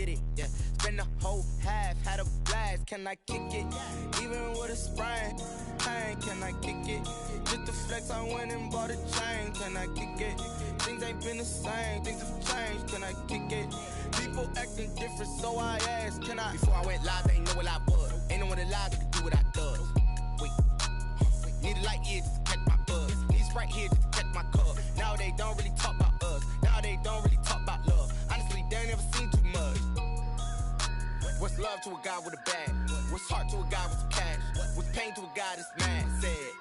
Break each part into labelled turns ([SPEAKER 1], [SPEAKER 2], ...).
[SPEAKER 1] did it, yeah. Spend the whole half, had a blast, can I kick it? Even with a sprain, pain, can I kick it? Just the flex, I went and bought a chain, can I kick it? Things ain't been the same, things have changed, can I kick it? People acting different, so I asked, can I? Before I went live, they ain't know what I was. Ain't no one alive that could do what I does. Wait, need a light here just to catch my buzz. Need Sprite here just to catch my cup. Now they don't really talk about us. Now they don't really talk about love. Honestly, they ain't never seen too much. What's love to a guy with a bag? What's heart to a guy with some cash? What's pain to a guy that's mad? Said.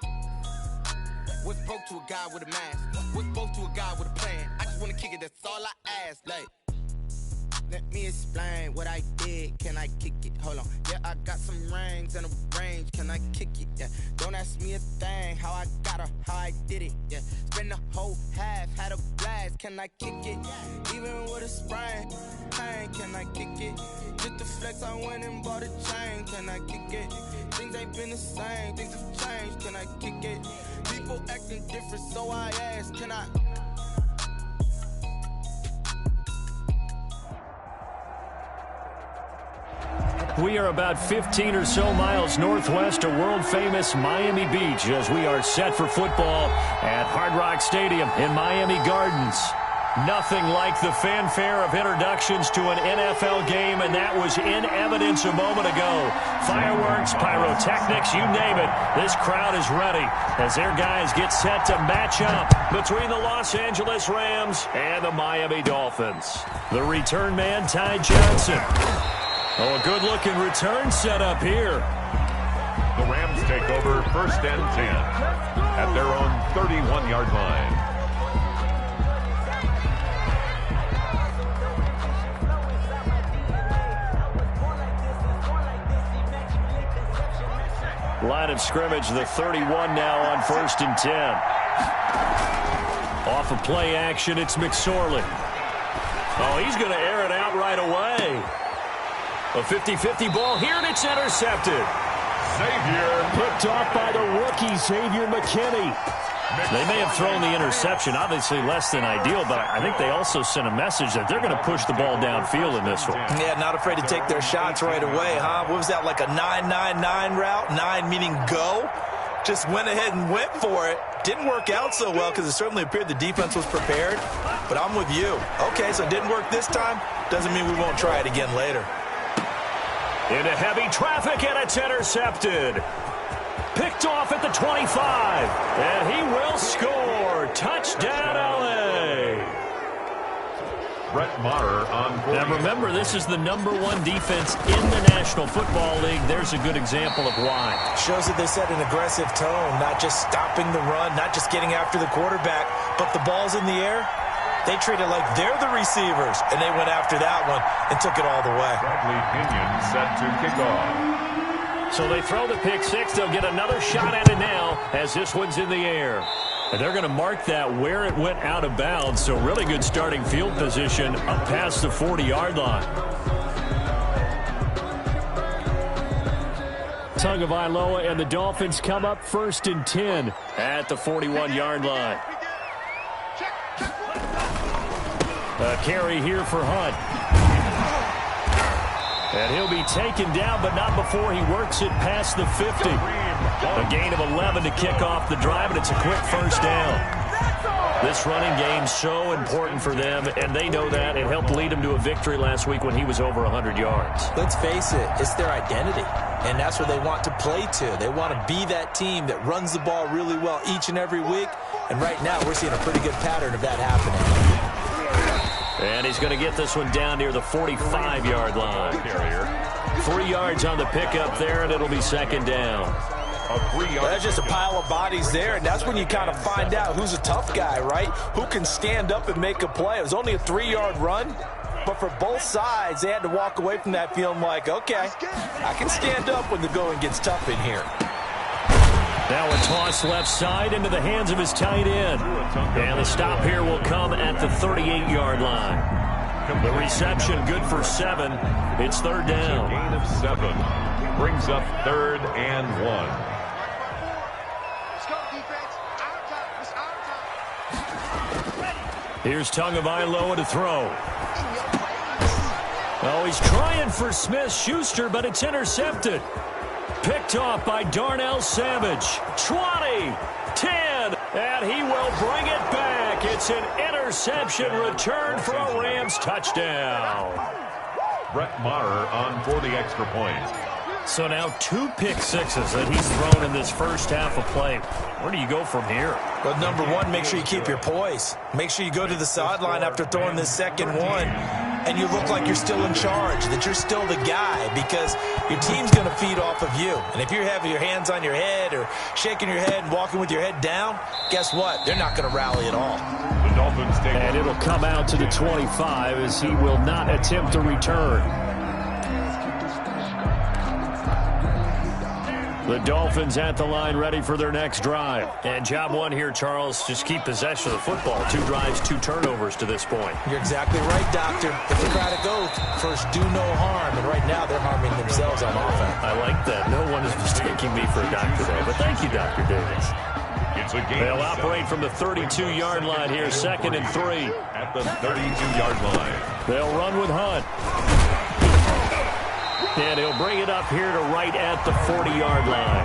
[SPEAKER 1] What's broke to a guy with a mask? What's broke to a guy with a plan? I just wanna kick it, that's all I ask. Like, let me explain what I did. Can I kick it? Hold on. Yeah, I got some rings and a range. Can I kick it? Yeah. Don't ask me a thing. How I got her, how I did it. Yeah. Spend the whole half, had a blast. Can I kick it? Even with a sprain, pain. Can I kick it? Just the flex, I went and bought a chain. Can I kick it? Things ain't been the same. Things have changed. Can I kick it? People acting different, so I ask, can I?
[SPEAKER 2] We are about 15 or so miles northwest of world-famous Miami Beach as we are set for football at Hard Rock Stadium in Miami Gardens. Nothing like the fanfare of introductions to an NFL game, and that was in evidence a moment ago. Fireworks, pyrotechnics, you name it. This crowd is ready as their guys get set to match up between the Los Angeles Rams and the Miami Dolphins. The return man, Ty Johnson. Oh, a good-looking return set up here.
[SPEAKER 3] The Rams take over 1st and 10 at their own 31-yard line.
[SPEAKER 2] Line of scrimmage, the 31 now on 1st and 10. Off of play action, it's McSorley. Oh, he's going to air it out right away. A 50-50 ball here, and it's intercepted.
[SPEAKER 3] Xavier.
[SPEAKER 2] Picked off by the rookie, Xavier McKinney. They may have thrown the interception, obviously less than ideal, but I think they also sent a message that they're going to push the ball downfield in this one.
[SPEAKER 4] Yeah, not afraid to take their shots right away, huh? What was that, like a 9-9-9 route? 9 meaning go? Just went ahead and went for it. Didn't work out so well because it certainly appeared the defense was prepared, but I'm with you. Okay, so it didn't work this time. Doesn't mean we won't try it again later.
[SPEAKER 2] Into heavy traffic, and it's intercepted. Picked off at the 25, and he will score. Touchdown, L.A.
[SPEAKER 3] Brett Maher on 40.
[SPEAKER 2] Now remember, this is the #1 defense in the National Football League. There's a good example of why.
[SPEAKER 4] Shows that they set an aggressive tone, not just stopping the run, not just getting after the quarterback, but the ball's in the air. They treat it like they're the receivers, and they went after that one and took it all the way.
[SPEAKER 3] Bradley Pinion set to kick off.
[SPEAKER 2] So they throw the pick six. They'll get another shot at it now as this one's in the air. And they're going to mark that where it went out of bounds. So really good starting field position up past the 40-yard line. Tagovailoa and the Dolphins come up 1st and 10 at the 41-yard line. A carry here for Hunt. And he'll be taken down, but not before he works it past the 50. A gain of 11 to kick off the drive, and it's a quick 1st down. This running game so important for them, and they know that. It helped lead them to a victory last week when he was over 100 yards.
[SPEAKER 4] Let's face it, it's their identity, and that's what they want to play to. They want to be that team that runs the ball really well each and every week, and right now we're seeing a pretty good pattern of that happening.
[SPEAKER 2] And he's going to get this one down near the 45-yard line. 3 yards on the pickup there, and it'll be 2nd down.
[SPEAKER 4] That's just a pile of bodies there, and that's when you kind of find out who's a tough guy, right? Who can stand up and make a play. It was only a 3-yard run, but for both sides, they had to walk away from that feeling like, okay, I can stand up when the going gets tough in here.
[SPEAKER 2] Now a toss left side into the hands of his tight end. And the stop here will come at the 38-yard line. The reception good for 7. It's 3rd down.
[SPEAKER 3] Gain of 7 brings up 3rd and 1.
[SPEAKER 5] Let's go, defense. Our time.
[SPEAKER 2] Here's Tagovailoa to throw. Oh, he's trying for Smith-Schuster, but it's intercepted. Picked off by Darnell Savage. 20, 10, and he will bring it back. It's an interception return for a Rams touchdown.
[SPEAKER 3] Brett Maher on for the extra point.
[SPEAKER 2] So now 2 pick-sixes that he's thrown in this first half of play. Where do you go from here?
[SPEAKER 4] Well, number one, make sure you keep your poise. Make sure you go to the sideline after throwing this second one, and you look like you're still in charge, that you're still the guy, because your team's going to feed off of you. And if you're having your hands on your head or shaking your head and walking with your head down, guess what? They're not going to rally at all.
[SPEAKER 3] The Dolphins take
[SPEAKER 2] and it'll come out to the 25 as he will not attempt a return. The Dolphins at the line ready for their next drive. And job one here, Charles, just keep possession of the football. 2 drives, 2 turnovers to this point.
[SPEAKER 4] You're exactly right, Doctor. Hippocratic oath, first do no harm. And right now they're harming themselves on offense.
[SPEAKER 2] I like that. No one is mistaking me for a doctor there. But thank you, Dr. Davis.
[SPEAKER 3] It's a game.
[SPEAKER 2] They'll operate from the 32-yard line here, 2nd and 3.
[SPEAKER 3] At the 32-yard line.
[SPEAKER 2] They'll run with Hunt. And he'll bring it up here to right at the 40-yard line.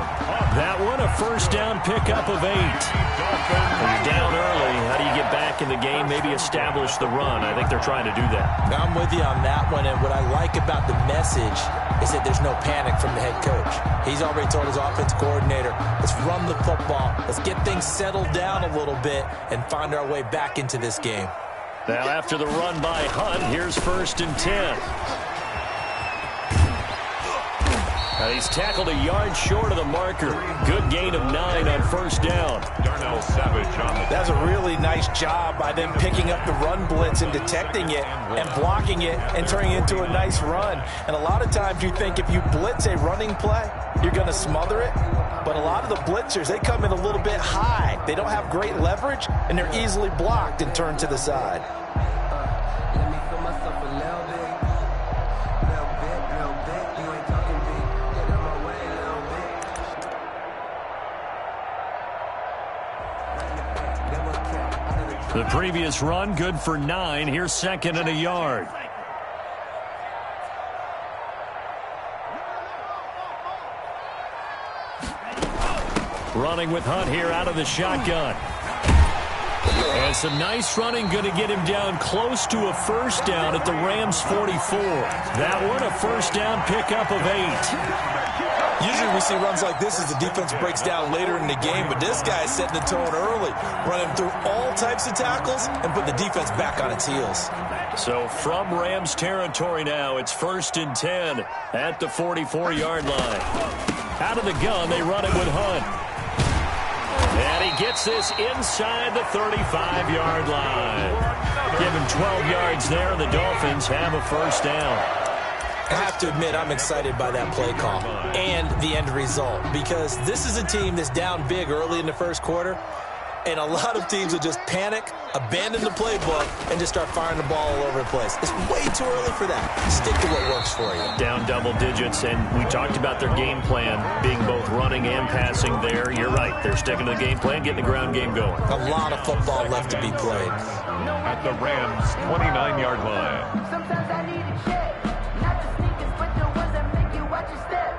[SPEAKER 2] That one, a first down pickup of 8. When you're down early, how do you get back in the game, maybe establish the run? I think they're trying to do that.
[SPEAKER 4] I'm with you on that one, and what I like about the message is that there's no panic from the head coach. He's already told his offense coordinator, let's run the football, let's get things settled down a little bit and find our way back into this game.
[SPEAKER 2] Now after the run by Hunt, here's 1st and 10. He's tackled a yard short of the marker. Good gain of 9 on 1st down.
[SPEAKER 3] Darnell Savage on the...
[SPEAKER 4] That's a really nice job by them picking up the run blitz and detecting it and blocking it and turning it into a nice run. And a lot of times you think if you blitz a running play, you're going to smother it. But a lot of the blitzers, they come in a little bit high. They don't have great leverage, and they're easily blocked and turned to the side.
[SPEAKER 2] The previous run, good for 9. Here's 2nd and a yard. Running with Hunt here out of the shotgun. And some nice running, going to get him down close to a first down at the Rams 44. That one, a first down pickup of 8.
[SPEAKER 4] Usually we see runs like this as the defense breaks down later in the game, but this guy's setting the tone early, running through all types of tackles and putting the defense back on its heels.
[SPEAKER 2] So from Rams territory now, it's 1st and 10 at the 44-yard line. Out of the gun, they run it with Hunt. And he gets this inside the 35-yard line. Give him 12 yards there, and the Dolphins have a first down.
[SPEAKER 4] I have to admit, I'm excited by that play call and the end result, because this is a team that's down big early in the first quarter, and a lot of teams will just panic, abandon the playbook, and just start firing the ball all over the place. It's way too early for that. Stick to what works for you.
[SPEAKER 2] Down double digits, and we talked about their game plan being both running and passing there. You're right. They're sticking to the game plan, getting the ground game going.
[SPEAKER 4] A lot of football left to be played.
[SPEAKER 3] At the Rams' 29-yard line.
[SPEAKER 5] Sometimes I need a check. Not the sneakers, but the ones that make you watch your step.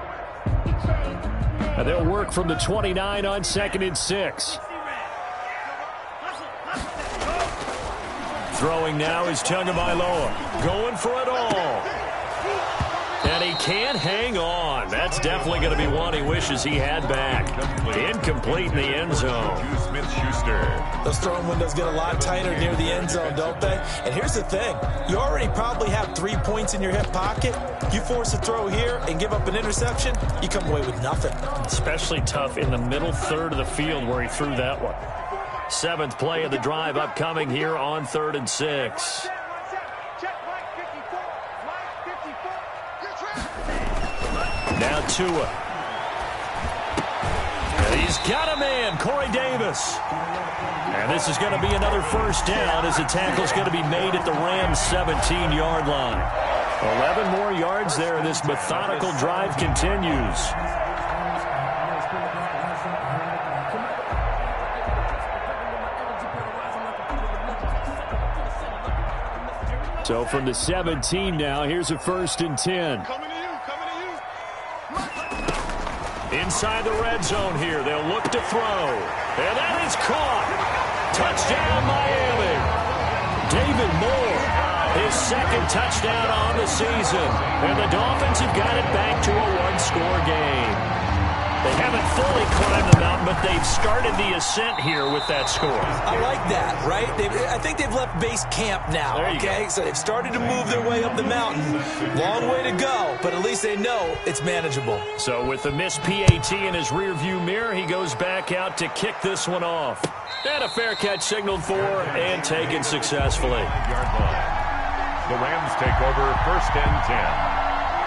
[SPEAKER 2] And they'll work from the 29 on 2nd and 6. Throwing now is Tagovailoa. Going for it all. And he can't hang on. That's definitely going to be one he wishes he had back. Incomplete in the end zone.
[SPEAKER 3] Smith-Schuster.
[SPEAKER 4] Those throwing windows get a lot tighter near the end zone, don't they? And here's the thing. You already probably have 3 points in your hip pocket. You force a throw here and give up an interception, you come away with nothing.
[SPEAKER 2] Especially tough in the middle third of the field where he threw that one. 7th play of the drive upcoming here on 3rd and 6. Now Tua. And he's got a man, Corey Davis. And this is going to be another first down as the tackle's going to be made at the Rams' 17-yard line. 11 more yards there, and this methodical drive continues. So from the 17 now, here's a 1st and 10. Inside the red zone here, they'll look to throw. And that is caught. Touchdown, Miami. David Moore, his 2nd touchdown on the season. And the Dolphins have got it back to a 1-score game. They haven't fully climbed the mountain, but they've started the ascent here with that score.
[SPEAKER 4] I like that, right? I think they've left base camp now, okay? So they've started to move their way up the mountain. Long way to go, but at least they know it's manageable.
[SPEAKER 2] So with the missed PAT in his rearview mirror, he goes back out to kick this one off. And a fair catch signaled for and taken successfully.
[SPEAKER 3] The Rams take over 1st and 10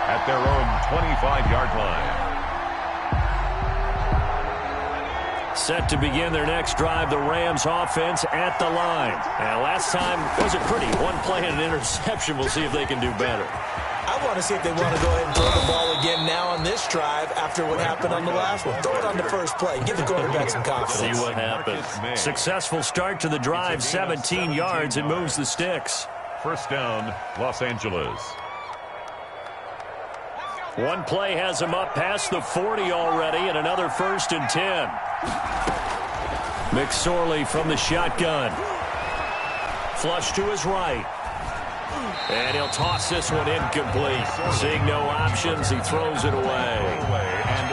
[SPEAKER 3] at their own 25-yard line.
[SPEAKER 2] Set to begin their next drive, the Rams offense at the line. And last time was a pretty one play and an interception. We'll see if they can do better.
[SPEAKER 4] I want to see if they want to go ahead and throw the ball again now on this drive after what happened on the last one. Throw it on the first play. Give the quarterback some confidence.
[SPEAKER 2] See what happens. Successful start to the drive, 17 yards, and moves the sticks.
[SPEAKER 3] 1st down, Los Angeles.
[SPEAKER 2] One play has him up past the 40 already, and another 1st and 10. McSorley from the shotgun. Flush to his right. And he'll toss this one incomplete. Seeing no options, he throws it away.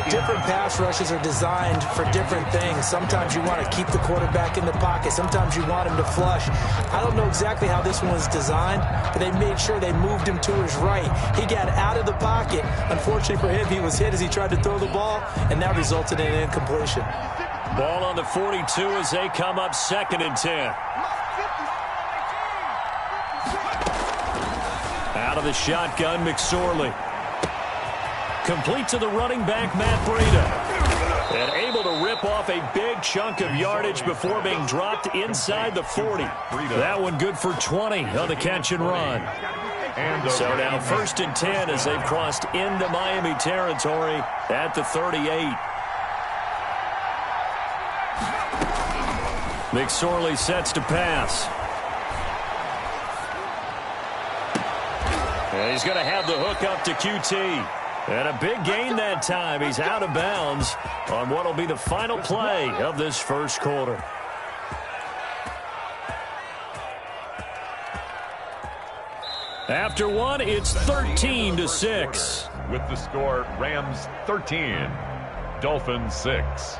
[SPEAKER 4] Different pass rushes are designed for different things. Sometimes you want to keep the quarterback in the pocket. Sometimes you want him to flush. I don't know exactly how this one was designed, but they made sure they moved him to his right. He got out of the pocket. Unfortunately for him, he was hit as he tried to throw the ball, and that resulted in an incompletion.
[SPEAKER 2] Ball on the 42 as they come up 2nd and 10. Out of the shotgun, McSorley. Complete to the running back, Matt Breida. And able to rip off a big chunk of yardage before being dropped inside the 40. That one good for 20 on the catch and run. So now 1st and 10 as they've crossed into Miami territory at the 38. McSorley sets to pass. And he's going to have the hook up to QT. And a big gain that time. He's out of bounds on what will be the final play of this 1st quarter. After one, it's 13-6.
[SPEAKER 3] With the score, Rams 13, Dolphins 6.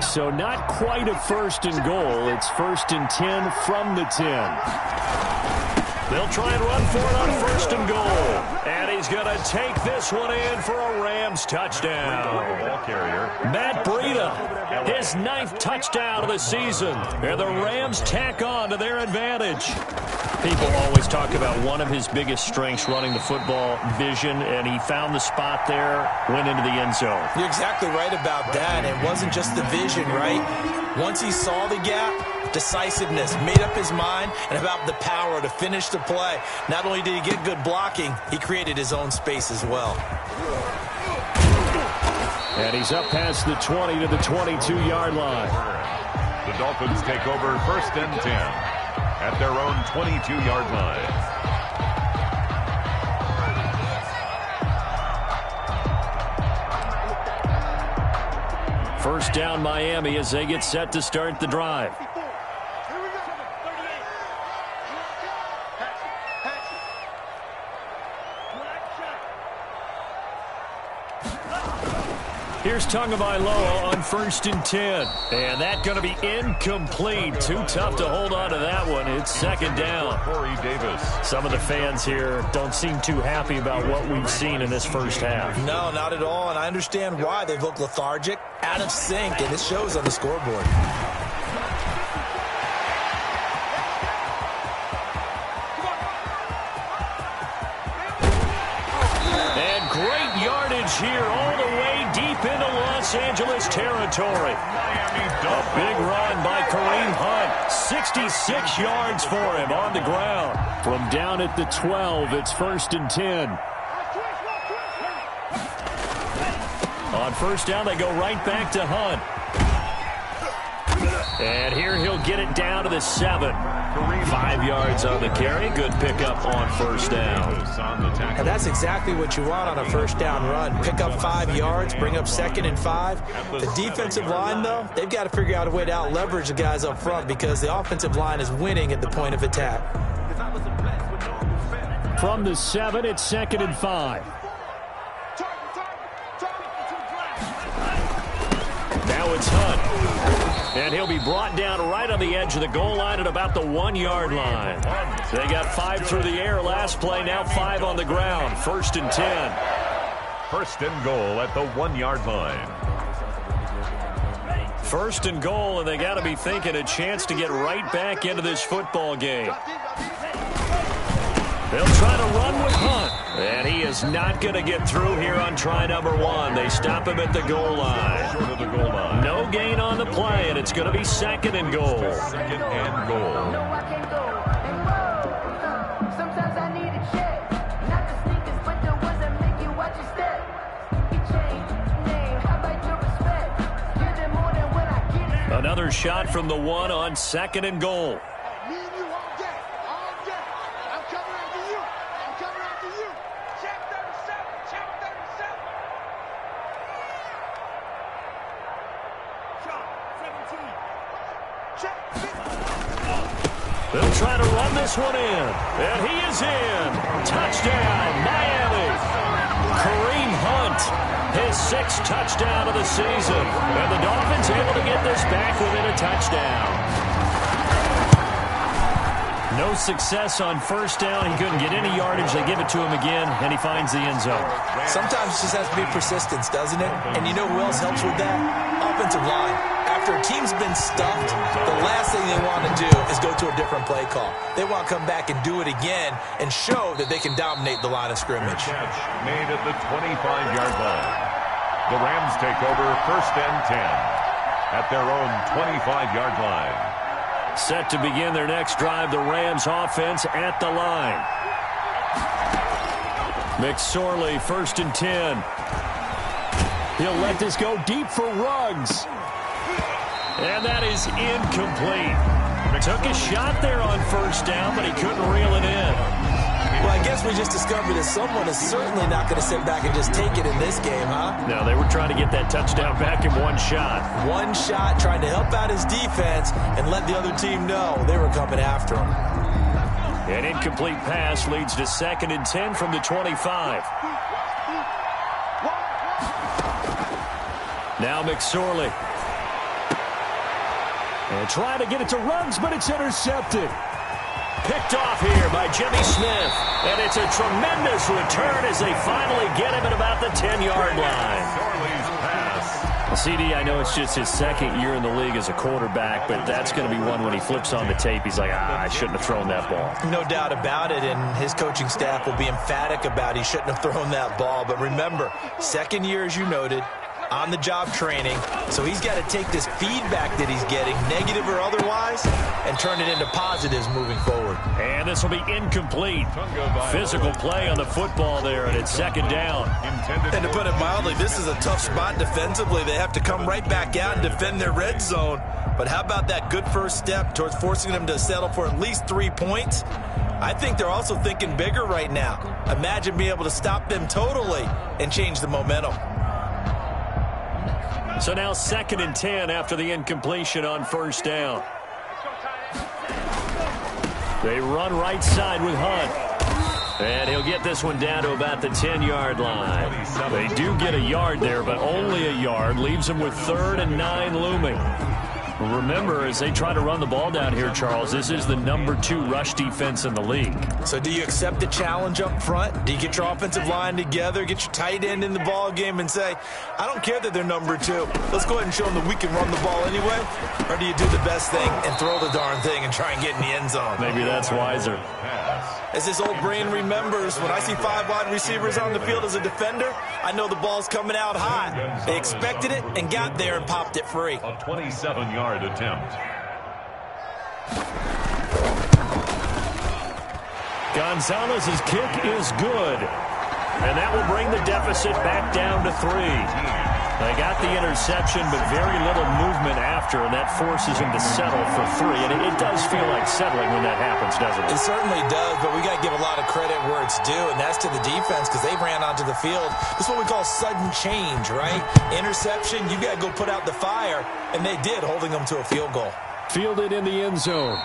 [SPEAKER 2] So not quite a 1st and goal. It's 1st and 10 from the 10. They'll try and run for it on 1st and goal. And he's going to take this one in for a Rams touchdown. Matt Breida, his 9th touchdown of the season. And the Rams tack on to their advantage. People always talk about one of his biggest strengths running the football, vision, and he found the spot there, went into the end zone.
[SPEAKER 4] You're exactly right about that. It wasn't just the vision, right? Once he saw the gap, decisiveness, made up his mind, and about the power to finish the play. Not only did he get good blocking, he created his own space as well.
[SPEAKER 2] And he's up past the 20 to the 22-yard line.
[SPEAKER 3] The Dolphins take over 1st and 10. At their own 22-yard line.
[SPEAKER 2] First down, Miami, as they get set to start the drive. Here's Tagovailoa on 1st and 10. And that's going to be incomplete. Too tough to hold on to that one. It's 2nd down.
[SPEAKER 3] Corey Davis.
[SPEAKER 2] Some of the fans here don't seem too happy about what we've seen in this first half.
[SPEAKER 4] No, not at all. And I understand why. They've looked lethargic, out of sync, and it shows on the scoreboard. And great yardage here all the way deep into Los
[SPEAKER 2] Angeles territory. A big run by Kareem Hunt. 66 yards for him on the ground. From down at the 12, it's 1st and 10. On first down, they go right back to Hunt. And here he'll get it down to the 7. 5 yards on the carry. Good pickup on first down.
[SPEAKER 4] And that's exactly what you want on a first down run. Pick up 5 yards, bring up 2nd and 5. The defensive line, though, they've got to figure out a way to out-leverage the guys up front because the offensive line is winning at the point of attack.
[SPEAKER 2] From the 7, it's 2nd and 5. Now it's Hunt. And he'll be brought down right on the edge of the goal line at about the 1-yard line. They got 5 through the air last play, now 5 on the ground. 1st and 10.
[SPEAKER 3] 1st and goal at the 1-yard line.
[SPEAKER 2] 1st and goal, and they got to be thinking a chance to get right back into this football game. They'll try to run with Hunt. And he is not going to get through here on try number 1. They stop him at the goal line.
[SPEAKER 3] Short of the goal line.
[SPEAKER 2] No gain on the play, and it's going to be 2nd and goal.
[SPEAKER 3] 2nd and goal.
[SPEAKER 5] No, I can't go and roll. Sometimes I need a check. Not the sneakers, but the ones that make you watch your step. You change name, how about your respect? Give them more than when I get it.
[SPEAKER 2] Another shot from the 1 on 2nd and goal.
[SPEAKER 6] Me and you all day. All day. I'm coming after you. I'm coming after you. Check 37. Check 37. Shot 17. Check 50.
[SPEAKER 2] They'll try to run this one in. And he is in. Touchdown, Miami. Kareem Hunt, his 6th touchdown of the season. And the Dolphins able to get this back within a touchdown. No success on first down. He couldn't get any yardage. They give it to him again, and he finds the end zone.
[SPEAKER 4] Sometimes it just has to be persistence, doesn't it? And you know who else helps with that? Offensive line. After a team's been stuffed, the last thing they want to do is go to a different play call. They want to come back and do it again and show that they can dominate the line of scrimmage.
[SPEAKER 3] Catch made at the 25-yard line. The Rams take over 1st and 10 at their own 25-yard line.
[SPEAKER 2] Set to begin their next drive, the Rams offense at the line. McSorley, 1st and 10. He'll let this go deep for Ruggs. And that is incomplete. Took a shot there on first down, but he couldn't reel it in.
[SPEAKER 4] Well, I guess we just discovered that someone is certainly not going to sit back and just take it in this game, huh?
[SPEAKER 2] No, they were trying to get that touchdown back in one shot.
[SPEAKER 4] One shot, trying to help out his defense and let the other team know they were coming after him.
[SPEAKER 2] An incomplete pass leads to 2nd and 10 from the 25. Now McSorley. And trying to get it to Ruggs, but it's intercepted. Picked off here by Jimmy Smith. And it's a tremendous return as they finally get him at about the 10-yard line. Well, CD, I know it's just his 2nd year in the league as a quarterback, but that's going to be one when he flips on the tape. He's like, I shouldn't have thrown that ball.
[SPEAKER 4] No doubt about it, and his coaching staff will be emphatic about he shouldn't have thrown that ball. But remember, 2nd year, as you noted, on-the-job training, so he's got to take this feedback that he's getting, negative or otherwise, and turn it into positives moving forward.
[SPEAKER 2] And this will be incomplete. Physical play on the football there, and it's 2nd down.
[SPEAKER 4] And to put it mildly, this is a tough spot defensively. They have to come right back out and defend their red zone. But how about that good first step towards forcing them to settle for at least 3 points? I think they're also thinking bigger right now. Imagine being able to stop them totally and change the momentum.
[SPEAKER 2] So now 2nd and 10 after the incompletion on first down. They run right side with Hunt. And he'll get this one down to about the 10-yard line. They do get a yard there, but only a yard. Leaves them with 3rd and 9 looming. Remember, as they try to run the ball down here, Charles, this is the #2 rush defense in the league.
[SPEAKER 4] So do you accept the challenge up front? Do you get your offensive line together, get your tight end in the ball game and say, I don't care that they're #2. Let's go ahead and show them that we can run the ball anyway? Or do you do the best thing and throw the darn thing and try and get in the end zone?
[SPEAKER 2] Maybe that's wiser.
[SPEAKER 4] As this old brain remembers, when I see 5 wide receivers on the field as a defender, I know the ball's coming out high. They expected it and got there and popped it free.
[SPEAKER 3] A 27-yard attempt.
[SPEAKER 2] Gonzalez's kick is good. And that will bring the deficit back down to 3. They got the interception, but very little movement after, and that forces him to settle for 3. And it does feel like settling when that happens, doesn't it?
[SPEAKER 4] It certainly does, but we got to give a lot of credit where it's due, and that's to the defense because they ran onto the field. This is what we call sudden change, right? Interception, you got to go put out the fire, and they did, holding them to a field goal.
[SPEAKER 2] Fielded in the end zone.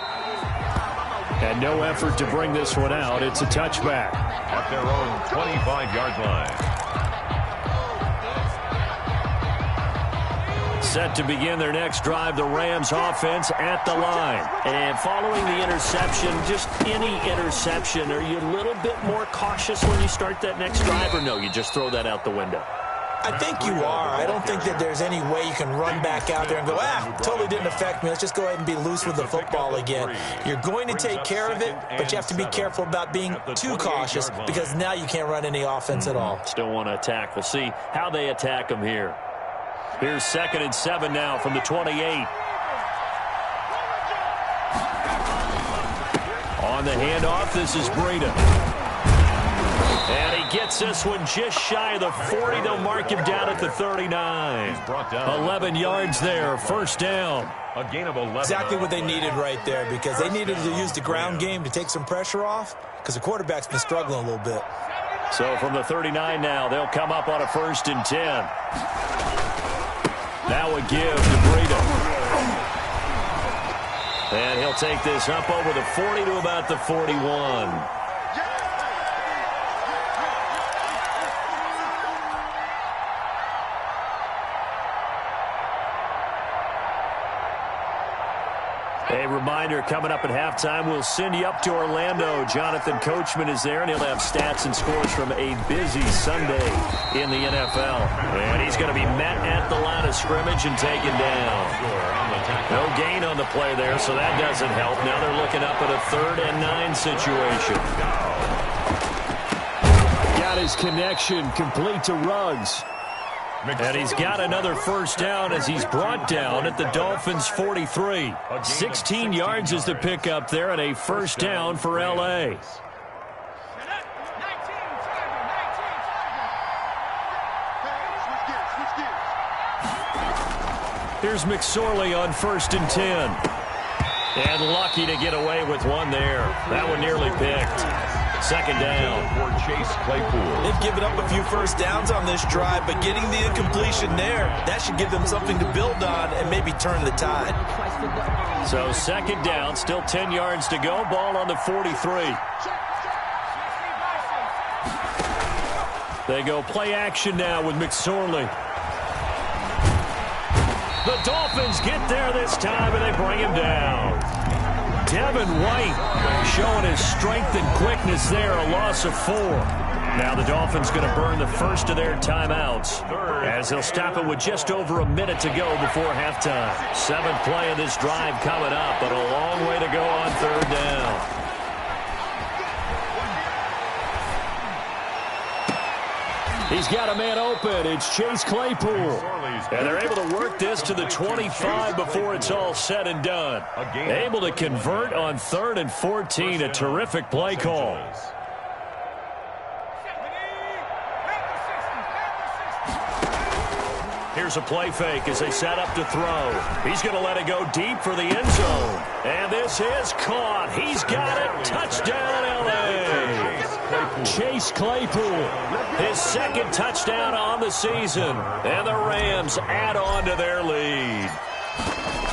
[SPEAKER 2] And no effort to bring this one out. It's a touchback.
[SPEAKER 3] At their own 25-yard line.
[SPEAKER 2] Set to begin their next drive, the Rams offense at the line. And following the interception, just any interception, are you a little bit more cautious when you start that next drive, or no, you just throw that out the window?
[SPEAKER 4] I think you are. I don't think that there's any way you can run back out there and go, totally didn't affect me. Let's just go ahead and be loose with the football again. You're going to take care of it, but you have to be careful about being too cautious because now you can't run any offense at all.
[SPEAKER 2] Still want to attack. We'll see how they attack them here. Here's 2nd and 7 now from the 28. On the handoff, this is Breida. And he gets this one just shy of the 40. They'll mark him down at the 39. 11 yards there, first down.
[SPEAKER 3] A gain of 11.
[SPEAKER 4] Exactly what they needed right there because they needed to use the ground game to take some pressure off because the quarterback's been struggling a little bit.
[SPEAKER 2] So from the 39 now, they'll come up on a 1st and 10. Now a give to Breida. And he'll take this up over the 40 to about the 41. A reminder, coming up at halftime, we'll send you up to Orlando. Jonathan Coachman is there, and he'll have stats and scores from a busy Sunday in the NFL. And he's going to be met at the line of scrimmage and taken down. No gain on the play there, so that doesn't help. Now they're looking up at a 3rd and 9 situation. Got his connection complete to Ruggs. And he's got another first down as he's brought down at the Dolphins' 43. 16 yards is the pickup there and a first down for L.A. Here's McSorley on 1st and 10. And lucky to get away with one there. That one nearly picked. 2nd down.
[SPEAKER 3] For Chase Claypool.
[SPEAKER 4] They've given up a few first downs on this drive, but getting the incompletion there, that should give them something to build on and maybe turn the tide.
[SPEAKER 2] So 2nd down, still 10 yards to go. Ball on the 43. They go play action now with McSorley. The Dolphins get there this time, and they bring him down. Devin White showing his strength and quickness there, a loss of 4. Now the Dolphins going to burn the first of their timeouts as they'll stop it with just over a minute to go before halftime. 7th play of this drive coming up, but a long way to go on 3rd down. He's got a man open. It's Chase Claypool. And they're able to work this to the 25 before it's all said and done. Able to convert on 3rd and 14. A terrific play call. Here's a play fake as they set up to throw. He's going to let it go deep for the end zone. And this is caught. He's got it. Touchdown, L.A. Chase Claypool, his 2nd touchdown on the season. And the Rams add on to their lead.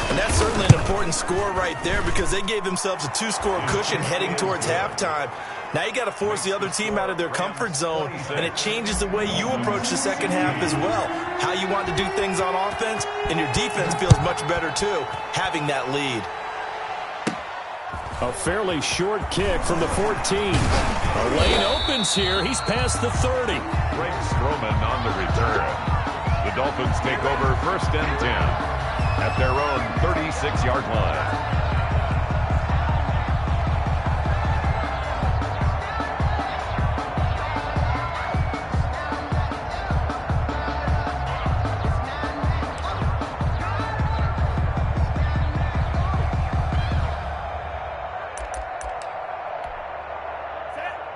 [SPEAKER 4] And that's certainly an important score right there because they gave themselves a 2-score cushion heading towards halftime. Now you got to force the other team out of their comfort zone, and it changes the way you approach the second half as well. How you want to do things on offense, and your defense feels much better too, having that lead.
[SPEAKER 2] A fairly short kick from the 14. A lane opens here. He's past the 30.
[SPEAKER 3] Greg Stroman on the return. The Dolphins take over 1st and 10 at their own 36-yard line.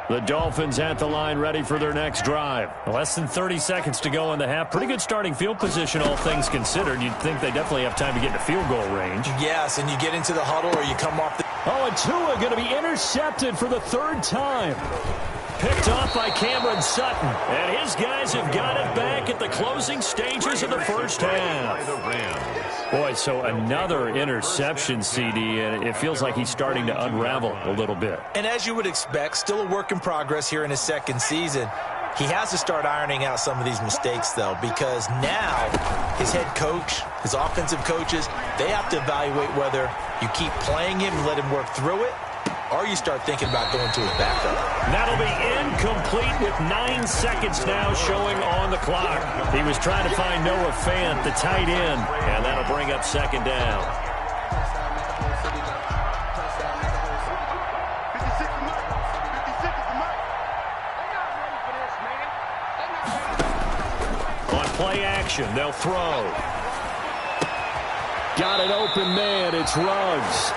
[SPEAKER 2] The Dolphins at the line, ready for their next drive. Less than 30 seconds to go in the half. Pretty good starting field position, all things considered. You'd think they definitely have time to get into field goal range.
[SPEAKER 4] Yes, and you get into the huddle or you come off the...
[SPEAKER 2] Oh, and Tua going to be intercepted for the 3rd time. Picked off by Cameron Sutton. And his guys have got it back at the closing stages of the first half. Boy, so another interception, CD, and it feels like he's starting to unravel a little bit.
[SPEAKER 4] And as you would expect, still a work in progress here in his 2nd season. He has to start ironing out some of these mistakes, though, because now his head coach, his offensive coaches, they have to evaluate whether you keep playing him and let him work through it, or you start thinking about going to his backup.
[SPEAKER 2] That'll be incomplete with 9 seconds now showing on the clock. He was trying to find Noah Fant, the tight end, and that'll bring up 2nd down. On play action, they'll throw. Got an open man. It's Ruggs.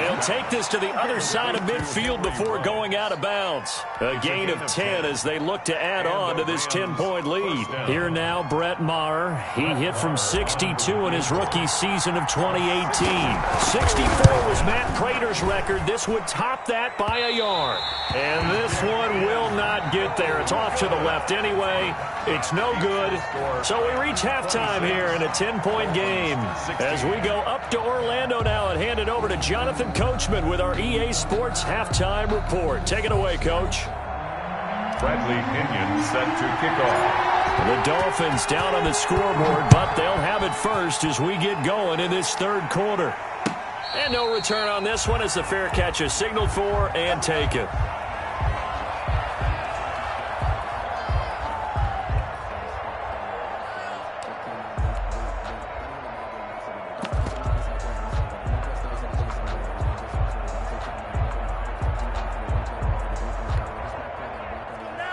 [SPEAKER 2] He'll take this to the other side of midfield before going out of bounds. A gain of 10 as they look to add on to this 10-point lead. Here now, Brett Maher. He hit from 62 in his rookie season of 2018. 64 was Matt Prater's record. This would top that by a yard. And this one will not get there. It's off to the left anyway. It's no good. So we reach halftime here in a 10-point game. As we go up to Orlando now and hand it over to Jonathan Coachman with our EA Sports Halftime Report. Take it away, Coach.
[SPEAKER 3] Bradley Pinion set to kick off.
[SPEAKER 2] The Dolphins down on the scoreboard, but they'll have it first as we get going in this 3rd quarter. And no return on this one as the fair catch is signaled for and taken.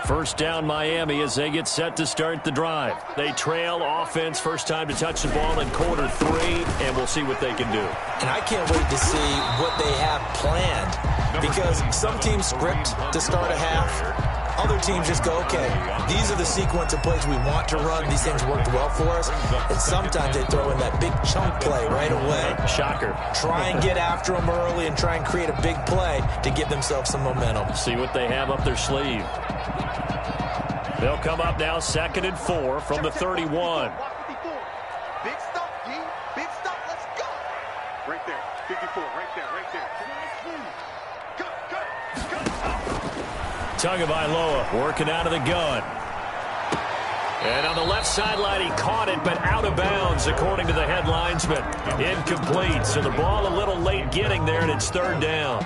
[SPEAKER 2] First down Miami as they get set to start the drive. They trail offense, first time to touch the ball in quarter 3, and we'll see what they can do.
[SPEAKER 4] And I can't wait to see what they have planned, because some teams script to start a half. Other teams just go, okay, these are the sequence of plays we want to run. These things worked well for us. And sometimes they throw in that big chunk play right away.
[SPEAKER 2] Shocker.
[SPEAKER 4] Try and get after them early and try and create a big play to give themselves some momentum.
[SPEAKER 2] See what they have up their sleeve. They'll come up now 2nd and 4 from the 31.
[SPEAKER 6] Big stop, D. Big stop. Let's go. Right there. 54. Right there. Right there. Go, go, go.
[SPEAKER 2] Tagovailoa working out of the gun. And on the left sideline, he caught it, but out of bounds, according to the head linesman. Incomplete, so the ball a little late getting there, and it's 3rd down.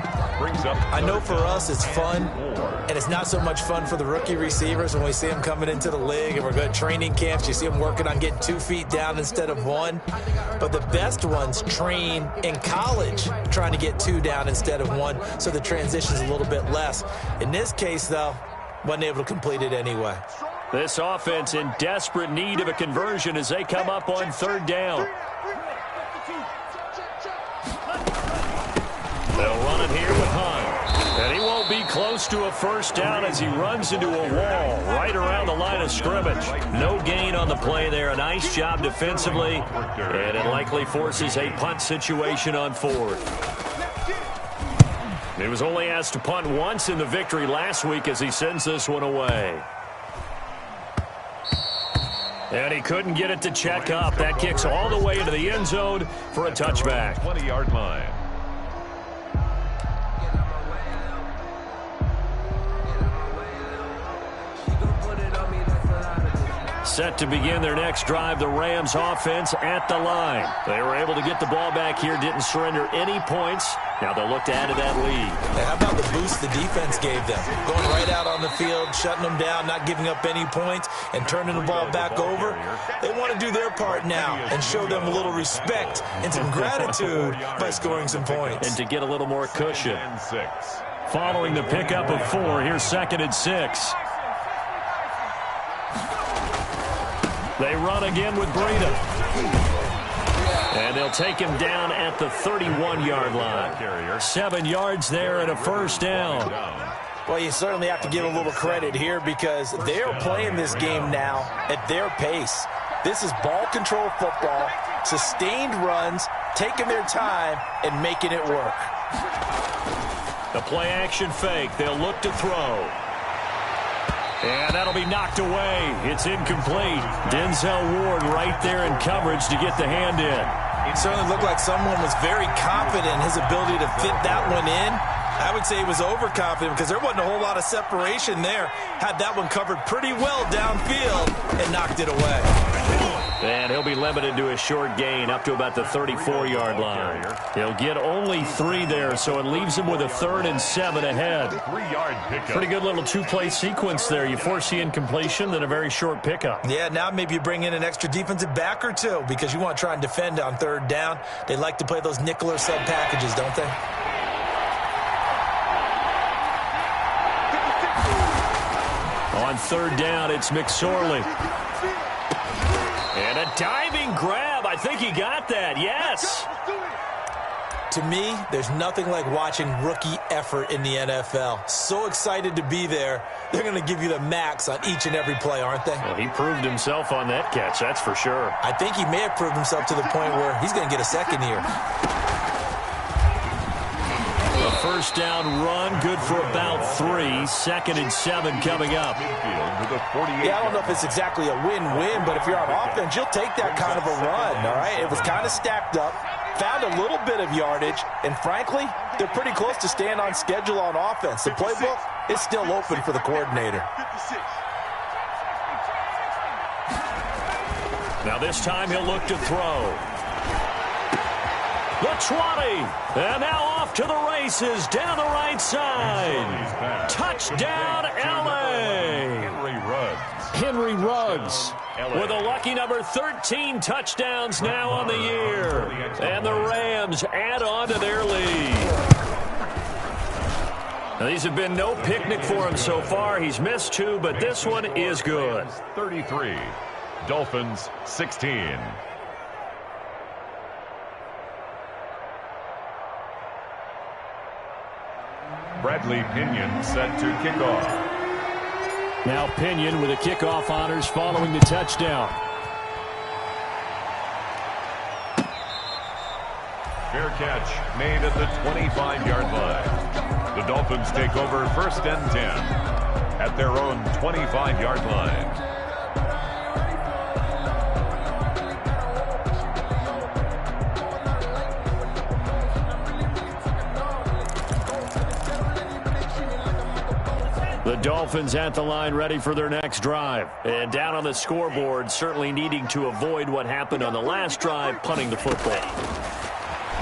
[SPEAKER 4] I know for us it's fun, and it's not so much fun for the rookie receivers when we see them coming into the league and we're going to training camps. You see them working on getting 2 feet down instead of 1. But the best ones train in college trying to get 2 down instead of 1, so the transition's a little bit less. In this case, though, wasn't able to complete it anyway.
[SPEAKER 2] This offense in desperate need of a conversion as they come up on 3rd down. They'll run it here with Hunt. And he won't be close to a first down as he runs into a wall right around the line of scrimmage. No gain on the play there. A nice job defensively. And it likely forces a punt situation on 4th. He was only asked to punt once in the victory last week as he sends this one away. And he couldn't get it to check up. That kicks all the way into the end zone for a touchback.
[SPEAKER 3] 20-yard line.
[SPEAKER 2] set to begin their next drive. The Rams offense at the line. They were able to get the ball back here, didn't surrender any points. Now they'll look to add to that lead.
[SPEAKER 4] Hey, how about the boost the defense gave them? Going right out on the field, shutting them down, not giving up any points, and turning the ball back over. They want to do their part now and show them a little respect and some gratitude by scoring some points.
[SPEAKER 2] And to get a little more cushion. Following the pickup of 4, here's 2nd and 6. They run again with Breida. And they'll take him down at the 31-yard line. 7 yards there and a first down.
[SPEAKER 4] Well, you certainly have to give a little credit here because they're playing this game now at their pace. This is ball control football, sustained runs, taking their time, and making it work.
[SPEAKER 2] The play-action fake. They'll look to throw. And that'll be knocked away. It's incomplete. Denzel Ward right there in coverage to get the hand in.
[SPEAKER 4] It certainly looked like someone was very confident in his ability to fit that one in. I would say he was overconfident because there wasn't a whole lot of separation there. Had that one covered pretty well downfield and knocked it away.
[SPEAKER 2] And he'll be limited to a short gain up to about the 34-yard line. He'll get only 3 there, so it leaves him with a 3rd and 7 ahead. Pretty good little 2-play sequence there. You force the incompletion, then a very short pickup.
[SPEAKER 4] Yeah, now maybe you bring in an extra defensive back or 2 because you want to try and defend on 3rd down. They like to play those nickel or sub packages, don't they?
[SPEAKER 2] On 3rd down, it's McSorley. And a diving grab. I think he got that. Yes.
[SPEAKER 4] To me, there's nothing like watching rookie effort in the NFL. So excited to be there. They're going to give you the max on each and every play, aren't they?
[SPEAKER 2] Well, he proved himself on that catch, that's for sure.
[SPEAKER 4] I think he may have proved himself to the point where he's going to get a second here.
[SPEAKER 2] A first down run, good for about 3. 2nd and 7 coming up.
[SPEAKER 4] Yeah, I don't know if it's exactly a win-win, but if you're on offense, you'll take that kind of a run, all right? It was kind of stacked up, found a little bit of yardage, and frankly, they're pretty close to staying on schedule on offense. The playbook is still open for the coordinator.
[SPEAKER 2] Now this time he'll look to throw. The 20, and now off to the races down the right side. Touchdown, L.A. Henry Ruggs with a lucky number 13 touchdowns now on the year. And the Rams add on to their lead. Now, these have been no picnic for him so far. He's missed 2, but this one is good.
[SPEAKER 3] 33, Dolphins 16. Bradley Pinion set to kick off.
[SPEAKER 2] Now Pinion with the kickoff honors following the touchdown.
[SPEAKER 3] Fair catch made at the 25-yard line. The Dolphins take over 1st and 10 at their own 25-yard line.
[SPEAKER 2] The Dolphins at the line ready for their next drive. And down on the scoreboard, certainly needing to avoid what happened on the last drive, punting the football.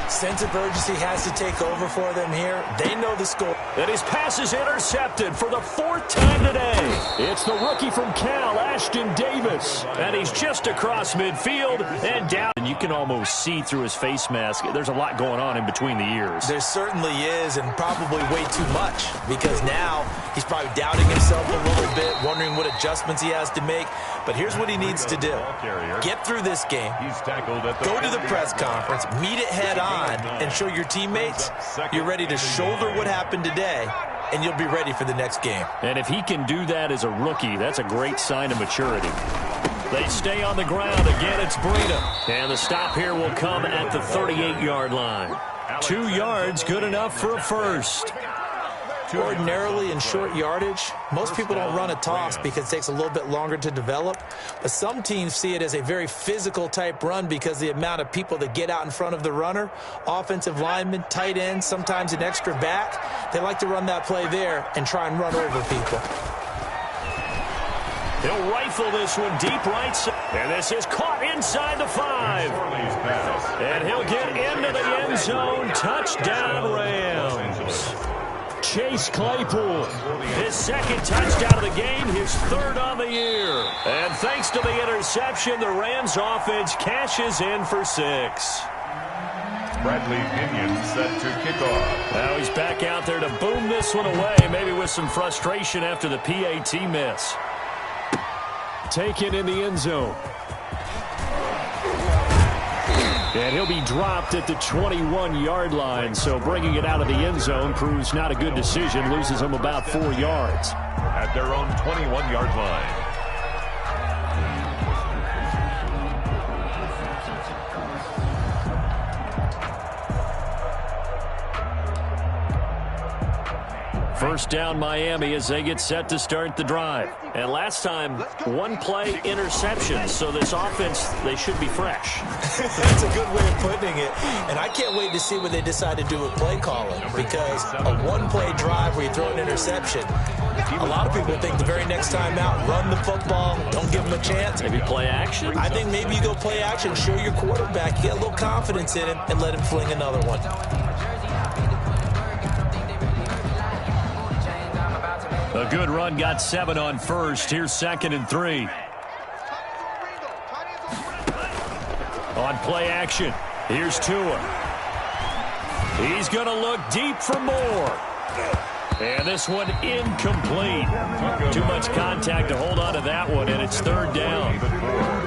[SPEAKER 4] Sense of urgency has to take over for them here. They know the score.
[SPEAKER 2] And his pass is intercepted for the 4th time today. It's the rookie from Cal, Ashton Davis. And he's just across midfield and down. And you can almost see through his face mask. There's a lot going on in between the ears.
[SPEAKER 4] There certainly is, and probably way too much. Because now he's probably doubting himself a little bit, wondering what adjustments he has to make. But here's what he needs to do. Get through this game. Go to the press conference. Meet it head on. And show your teammates you're ready to shoulder what happened today, and you'll be ready for the next game.
[SPEAKER 2] And if he can do that as a rookie, that's a great sign of maturity. They stay on the ground. Again, it's Breida. And the stop here will come at the 38-yard line. 2 yards, good enough for a first.
[SPEAKER 4] Ordinarily in short yardage, most people don't run a toss because it takes a little bit longer to develop. But some teams see it as a very physical type run because the amount of people that get out in front of the runner, offensive linemen, tight ends, sometimes an extra back, they like to run that play there and try and run over people.
[SPEAKER 2] He'll rifle this one deep right side. And this is caught inside the 5. And he'll get into the end zone. Touchdown, Rams. Chase Claypool, his second touchdown of the game, his third on the year. And thanks to the interception, the Rams offense cashes in for 6.
[SPEAKER 3] Bradley Pinion set to kick off.
[SPEAKER 2] Now he's back out there to boom this one away, maybe with some frustration after the PAT miss. Taken in the end zone. And he'll be dropped at the 21-yard line, so bringing it out of the end zone proves not a good decision, loses him about 4 yards.
[SPEAKER 3] At their own 21-yard line.
[SPEAKER 2] First down Miami as they get set to start the drive. And last time, one play interception, so this offense, they should be fresh.
[SPEAKER 4] That's a good way of putting it. And I can't wait to see what they decide to do with play calling, because a one-play drive where you throw an interception, a lot of people think the very next time out, run the football, don't give them a chance.
[SPEAKER 2] Maybe play action?
[SPEAKER 4] I think maybe you go play action, show your quarterback, get a little confidence in him, and let him fling another one.
[SPEAKER 2] A good run, got 7 on first. Here's 2nd and 3. On play action, here's Tua. He's going to look deep for more. And this one incomplete. Too much contact to hold on to that one, and it's 3rd down.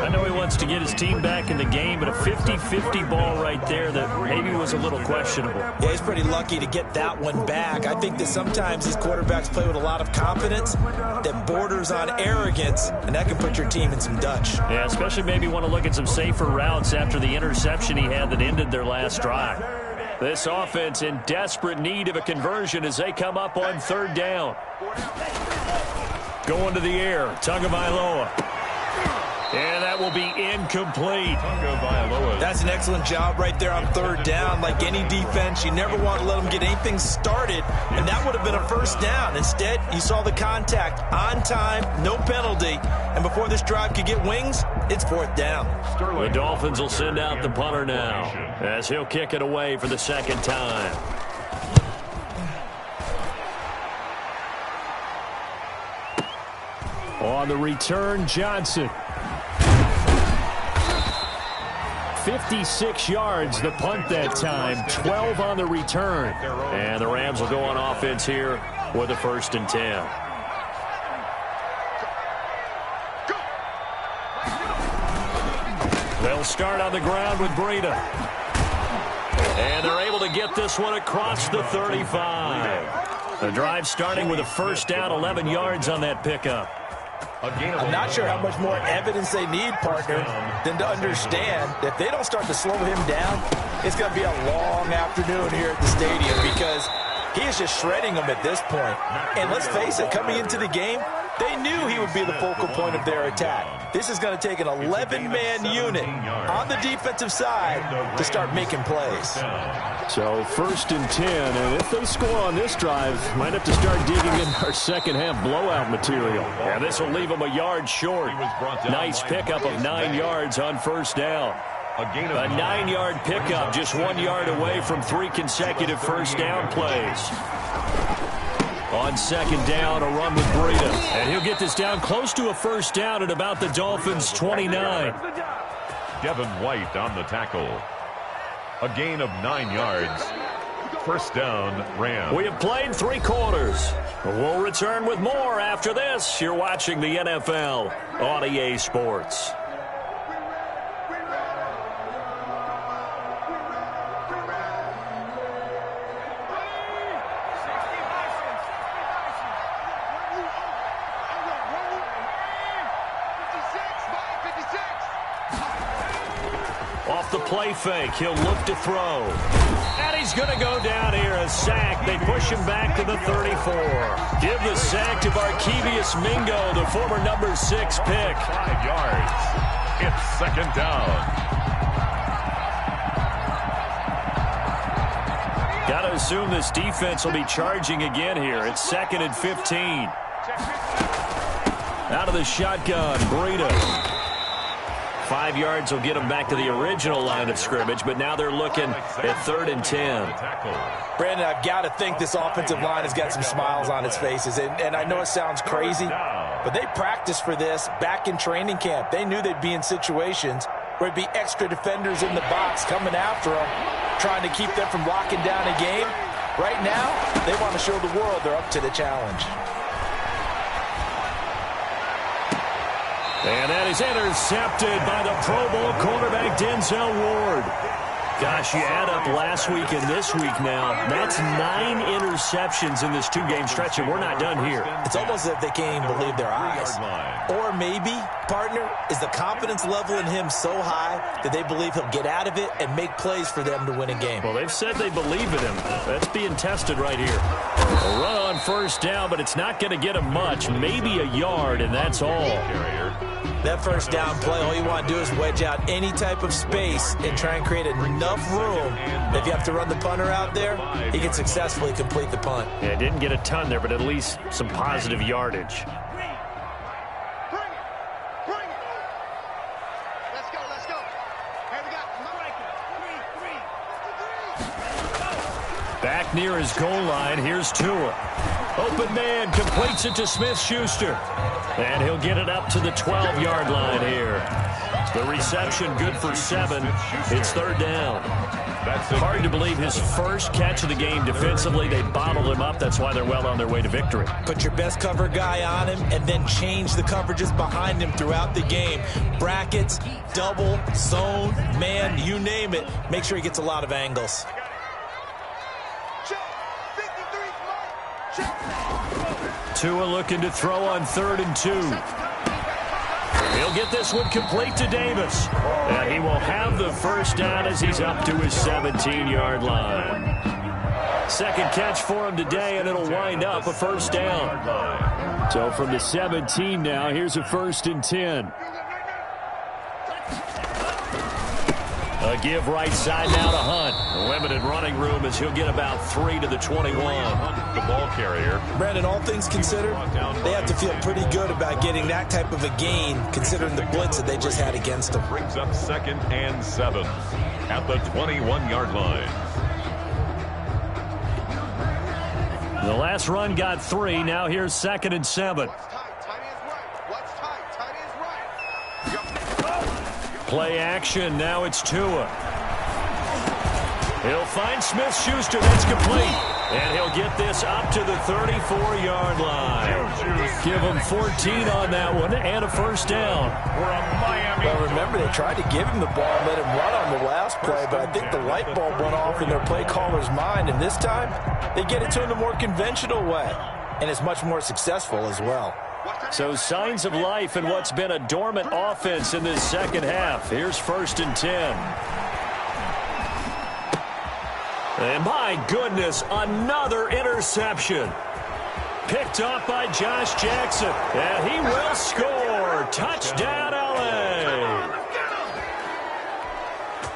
[SPEAKER 2] I know he wants to get his team back in the game, but a 50-50 ball right there that maybe was a little questionable.
[SPEAKER 4] Yeah, he's pretty lucky to get that one back. I think that sometimes these quarterbacks play with a lot of confidence that borders on arrogance, and that can put your team in some Dutch.
[SPEAKER 2] Yeah, especially maybe want to look at some safer routes after the interception he had that ended their last drive. This offense in desperate need of a conversion as they come up on 3rd down. Going to the air, Tagovailoa. And that will be incomplete.
[SPEAKER 4] That's an excellent job right there on 3rd down. Like any defense, you never want to let them get anything started, and that would have been a 1st down. Instead, you saw the contact on time, no penalty, and before this drive could get wings, it's 4th down.
[SPEAKER 2] The Dolphins will send out the punter now as he'll kick it away for the 2nd time. On the return, Johnson. 56 yards the punt that time, 12 on the return. And the Rams will go on offense here with a 1st and 10. They'll start on the ground with Breida. And they're able to get this one across the 35. The drive starting with a 1st down, 11 yards on that pickup.
[SPEAKER 4] I'm not sure how much more evidence they need, partner, than to understand that if they don't start to slow him down, it's going to be a long afternoon here at the stadium, because he is just shredding them at this point. And let's face it, coming into the game, they knew he would be the focal point of their attack. This is going to take an 11-man unit on the defensive side to start making plays.
[SPEAKER 2] So 1st and 10, and if they score on this drive, might have to start digging in our second-half blowout material. Yeah, this will leave them a yard short. Nice pickup of 9 yards on 1st down. A 9-yard pickup, just 1 yard away from 3 consecutive 1st down plays. On 2nd down, a run with Breida. And he'll get this down close to a 1st down at about the Dolphins' 29.
[SPEAKER 3] Devin White on the tackle. A gain of 9 yards. 1st down, Rams.
[SPEAKER 2] We have played 3 quarters. We'll return with more after this. You're watching the NFL on EA Sports. Off the play fake, he'll look to throw. And he's going to go down here, a sack. They push him back to the 34. Give the sack to Barkevious Mingo, the former number 6 pick.
[SPEAKER 3] 5 yards. It's 2nd down.
[SPEAKER 2] Got to assume this defense will be charging again here. It's 2nd and 15. Out of the shotgun, Breida. 5 yards will get them back to the original line of scrimmage, but now they're looking at 3rd and 10.
[SPEAKER 4] Brandon, I've got to think this offensive line has got some smiles on its faces. And I know it sounds crazy, but they practiced for this back in training camp. They knew they'd be in situations where it'd be extra defenders in the box coming after them, trying to keep them from locking down a game. Right now, they want to show the world they're up to the challenge.
[SPEAKER 2] And that is intercepted by the Pro Bowl quarterback Denzel Ward. Gosh, you add up last week and this week now, that's 9 interceptions in this 2-game stretch, and we're not done here.
[SPEAKER 4] It's almost as if they can't even believe their eyes. Or maybe, partner, is the confidence level in him so high that they believe he'll get out of it and make plays for them to win a game.
[SPEAKER 2] Well, they've said they believe in him. That's being tested right here. A run on 1st down, but it's not going to get him much. Maybe a yard, and that's all.
[SPEAKER 4] That 1st down play, all you want to do is wedge out any type of space and try and create enough room. If you have to run the punter out there, he can successfully complete the punt.
[SPEAKER 2] Yeah, didn't get a ton there, but at least some positive yardage.
[SPEAKER 6] Bring it. Let's go. Here we go.
[SPEAKER 2] Back near his goal line, here's Tua. Open man, completes it to Smith-Schuster. And he'll get it up to the 12-yard line here. The reception good for 7. It's 3rd down. Hard to believe his first catch of the game defensively. They bottled him up. That's why they're well on their way to victory.
[SPEAKER 4] Put your best cover guy on him and then change the coverages behind him throughout the game. Brackets, double, zone, man, you name it. Make sure he gets a lot of angles.
[SPEAKER 2] Tua looking to throw on 3rd and 2. He'll get this one complete to Davis. And he will have the 1st down as he's up to his 17-yard line. 2nd catch for him today, and it'll wind up a 1st down. So from the 17 now, here's a 1st and 10. A give right side now to Hunt. Limited running room as he'll get about 3 to the 21.
[SPEAKER 3] The ball carrier.
[SPEAKER 4] Brandon, all things considered, they have to feel pretty good about getting that type of a gain considering the blitz that they just had against them.
[SPEAKER 3] Brings up 2nd and 7 at the 21-yard line.
[SPEAKER 2] The last run got 3. Now here's 2nd and 7. Play action. Now it's Tua. He'll find Smith-Schuster. That's complete. And he'll get this up to the 34-yard line. Give him 14 on that one and a 1st down.
[SPEAKER 4] Well, remember, they tried to give him the ball and let him run on the last play, but I think the light bulb went off in their play caller's mind, and this time they get it to him the more conventional way, and it's much more successful as well.
[SPEAKER 2] So signs of life in what's been a dormant offense in this 2nd half. Here's 1st and 10. And my goodness, another interception. Picked up by Josh Jackson. And he will score. Touchdown, LA.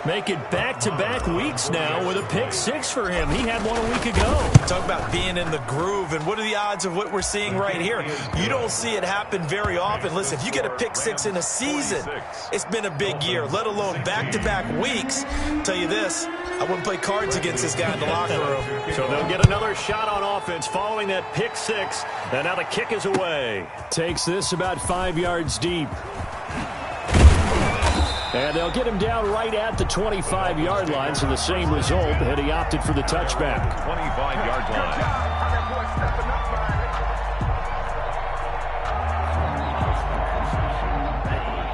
[SPEAKER 2] Make it back-to-back weeks now with a pick 6 for him. He had one a week ago.
[SPEAKER 4] Talk about being in the groove, and what are the odds of what we're seeing right here? You don't see it happen very often. Listen, if you get a pick 6 in a season, it's been a big year, let alone back-to-back weeks. Tell you this, I wouldn't play cards against this guy in the locker room.
[SPEAKER 2] So they'll get another shot on offense following that pick 6, and now the kick is away. Takes this about 5 yards deep. And they'll get him down right at the 25-yard line, so the same result, and he opted for the touchback.
[SPEAKER 3] 25-yard line.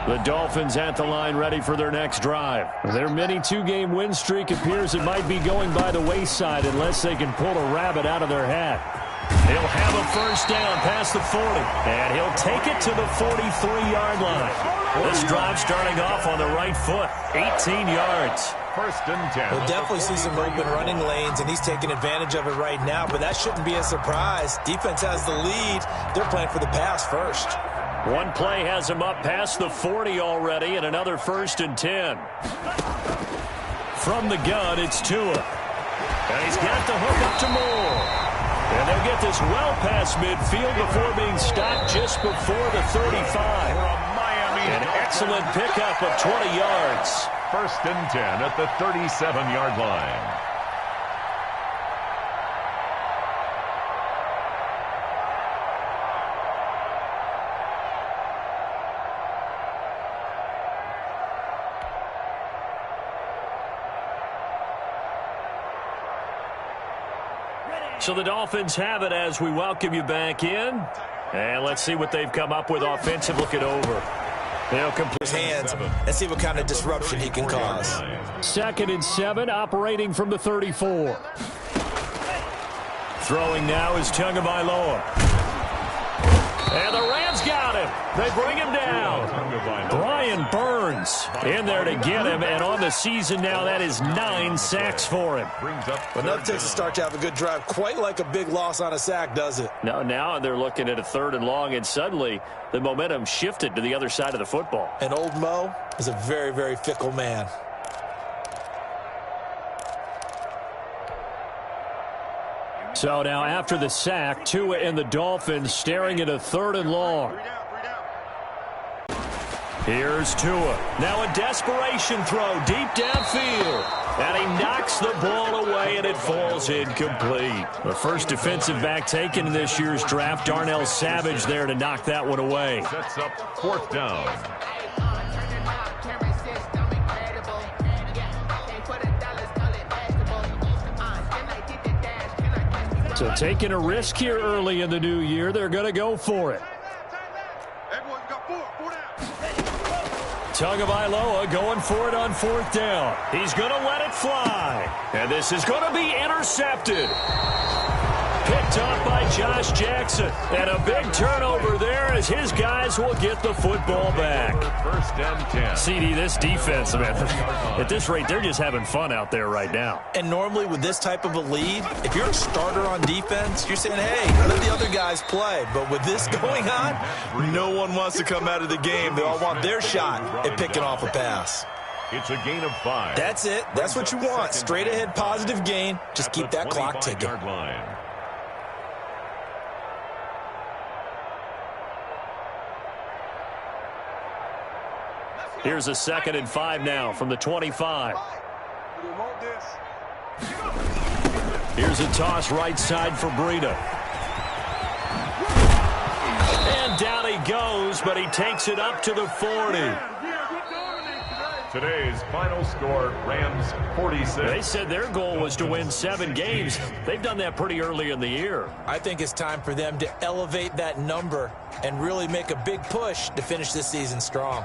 [SPEAKER 2] The Dolphins at the line ready for their next drive. Their mini 2-game win streak appears it might be going by the wayside unless they can pull a rabbit out of their hat. He'll have a 1st down past the 40, and he'll take it to the 43-yard line. This drive starting off on the right foot, 18 yards.
[SPEAKER 3] 1st and 10.
[SPEAKER 4] We'll definitely see some open running lanes, and he's taking advantage of it right now, but that shouldn't be a surprise. Defense has the lead. They're playing for the pass first.
[SPEAKER 2] One play has him up past the 40 already, and another 1st and 10. From the gun, it's Tua. And he's got the hook up to Moore. And they'll get get this well past midfield before being stopped just before the 35. An excellent pickup of 20 yards.
[SPEAKER 3] First and 10 at the 37-yard line.
[SPEAKER 2] So the Dolphins have it as we welcome you back in. And let's see what they've come up with offensive. Look it over. They'll complete
[SPEAKER 4] his hands and see what kind of disruption he can cause.
[SPEAKER 2] 2nd and 7, operating from the 34. Throwing now is Tagovailoa. And the Rams got him. They bring him down. Brian Burns in there to get him. And on the season now, that is 9 sacks for him.
[SPEAKER 4] But nothing takes a start to have a good drive. Quite like a big loss on a sack, does it?
[SPEAKER 2] No, now they're looking at a 3rd and long, and suddenly the momentum shifted to the other side of the football.
[SPEAKER 4] And old Mo is a very, very fickle man.
[SPEAKER 2] So now after the sack, Tua and the Dolphins staring at a 3rd and long. Here's Tua. Now a desperation throw deep downfield. And he knocks the ball away, and it falls incomplete. The first defensive back taken in this year's draft, Darnell Savage there to knock that one away.
[SPEAKER 3] Sets up 4th down.
[SPEAKER 2] So taking a risk here early in the new year, they're going to go for it. Tagovailoa going for it on 4th down. He's going to let it fly. And this is going to be intercepted. Picked up by Josh Jackson. And a big turnover there as his guys will get the football back.
[SPEAKER 3] First and 10.
[SPEAKER 2] CD, this defense, man, at this rate, they're just having fun out there right now.
[SPEAKER 4] And normally with this type of a lead, if you're a starter on defense, you're saying, hey, let the other guys play. But with this going on, no one wants to come out of the game. They all want their shot at picking off a pass.
[SPEAKER 3] It's a gain of 5.
[SPEAKER 4] That's it. That's what you want. Straight ahead, positive gain. Just keep that clock ticking.
[SPEAKER 2] Here's a 2nd and 5 now from the 25. Here's a toss right side for Breida. And down he goes, but he takes it up to the 40.
[SPEAKER 3] Today's final score, Rams 46.
[SPEAKER 2] They said their goal was to win 7 games. They've done that pretty early in the year.
[SPEAKER 4] I think it's time for them to elevate that number and really make a big push to finish this season strong.